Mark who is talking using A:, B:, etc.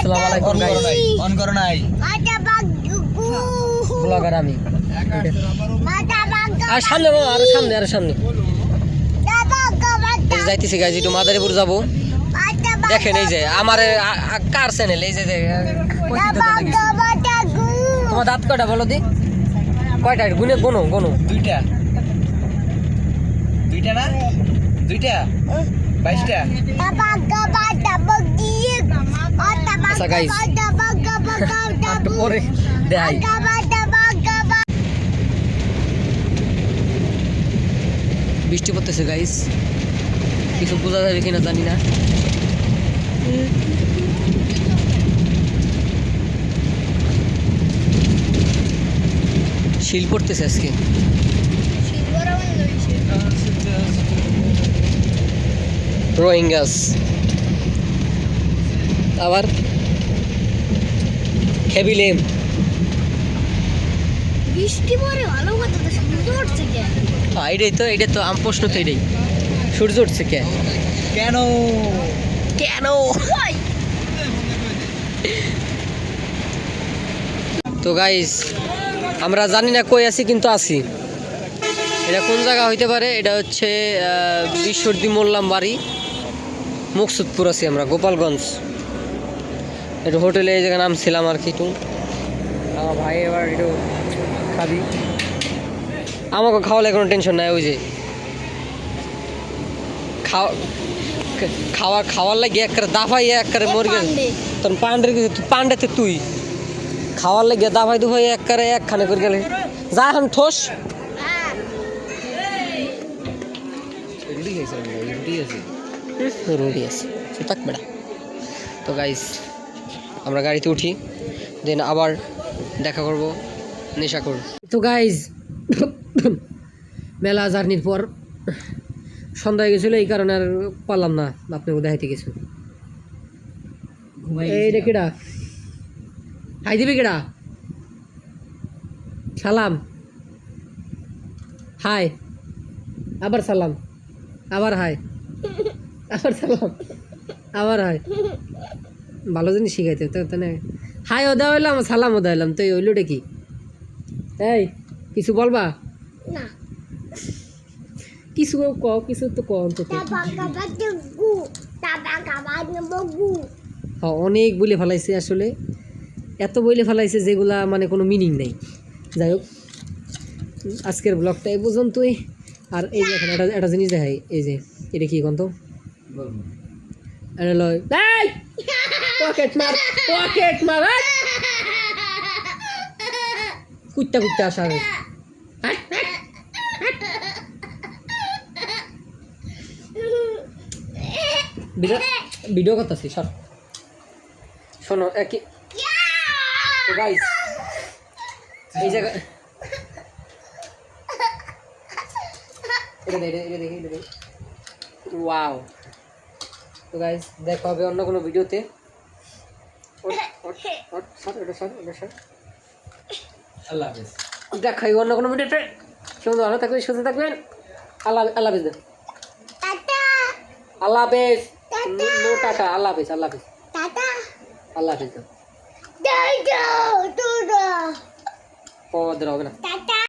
A: আসসালামু আলাইকুম guys
B: on করো নাই
A: ব্লগার আমি আর সামনে বাবা আর সামনে এই যাইতেছি গাইস একটু মাদারীপুর যাব দেখেন এই যে আমার কার চ্যানেল এই যে তোমার দাঁত কয়টা বলো দি কয়টা গুনে গোনো
B: দুইটা না 22টা
A: আচ্ছা গাইস একটু পরে দেখাই বৃষ্টি পড়তেছে গাইস কিছু বোঝা যাবে কিনা জানি না শিল পড়তেছে আজকে রোহিঙ্গাস আবার খেবিলেম
C: বৃষ্টি পরে ভালো কথা তো সূর্য উঠছে কেন
A: এইটাই তো আম প্রশ্ন তো এটাই সূর্য উঠছে
B: কেন
A: তো গাইস আমরা জানি না কই আছি কিন্তু আছি এটা কোন জায়গা হইতে পারে এটা হচ্ছে বিশ্বর্দি মোল্লাম বাড়ি মুকসুদপুর আছি আমরা গোপালগঞ্জ একটু হোটেলে এই জায়গায় নামছিলাম আর কি একটু আমার ভাই এবার একটু খাবি আমাকে খাওয়ালে কোনো টেনশন নাই ওই যে খাওয়ার লাগে একবারে দাফাই একবারে মরে গেছে তোর পান্ডে তুই খাওয়ার লাগে দাফাই দুফাই একবারে একখানে করে গেলে যা এখন ঠোস রুটি আছে থাক বেড়া তো গাইস আমরা গাড়িতে উঠি দেন আবার দেখা করব নেশা করব তো গাইস মেলা জার্নির পর সন্ধ্যা হয়ে গেছিলো এই কারণে আর পারলাম না আপনাকে দেখাইতে গেছি এই কেডা হাই দিবি কেডা সালাম হাই আবার সালাম আবার হাই আবার সালাম আবার হাই ভালো জিনিস শিখাইতে তো হাই ও দেওয়া হইলাম সালাম ও দেওয়ালাম তো ওইলোটা কি এই কিছু বলবা
C: না
A: কিছু কিছু তো অন্তত অনেক বলে ফেলাইছে আসলে এত বলে ফেলাইছে যেগুলা মানে কোনো মিনিং নেই যাই হোক আজকের ব্লগটা এই পর্যন্তই আর এই যে এখন একটা জিনিস দেখাই এই যে এটা কি কন্ত কুত্তা আসা ভিডিও করতেছি সর শোনো একই গাইস এই জায়গা এটা দেখি ওয়াও তো গাইস দেখা হবে অন্য কোনো ভিডিওতে
B: আল্লাহ হাফেজ
A: দেখাই অন্য কোনো ভিডিওতে সুন্দর ভালো থাকবেন সুস্থ থাকবেন আল্লাহ হাফেজ আল্লাহ হাফেজ নো টাটা আল্লাহ হাফেজ আল্লাহ হাফেজ পদ হবে না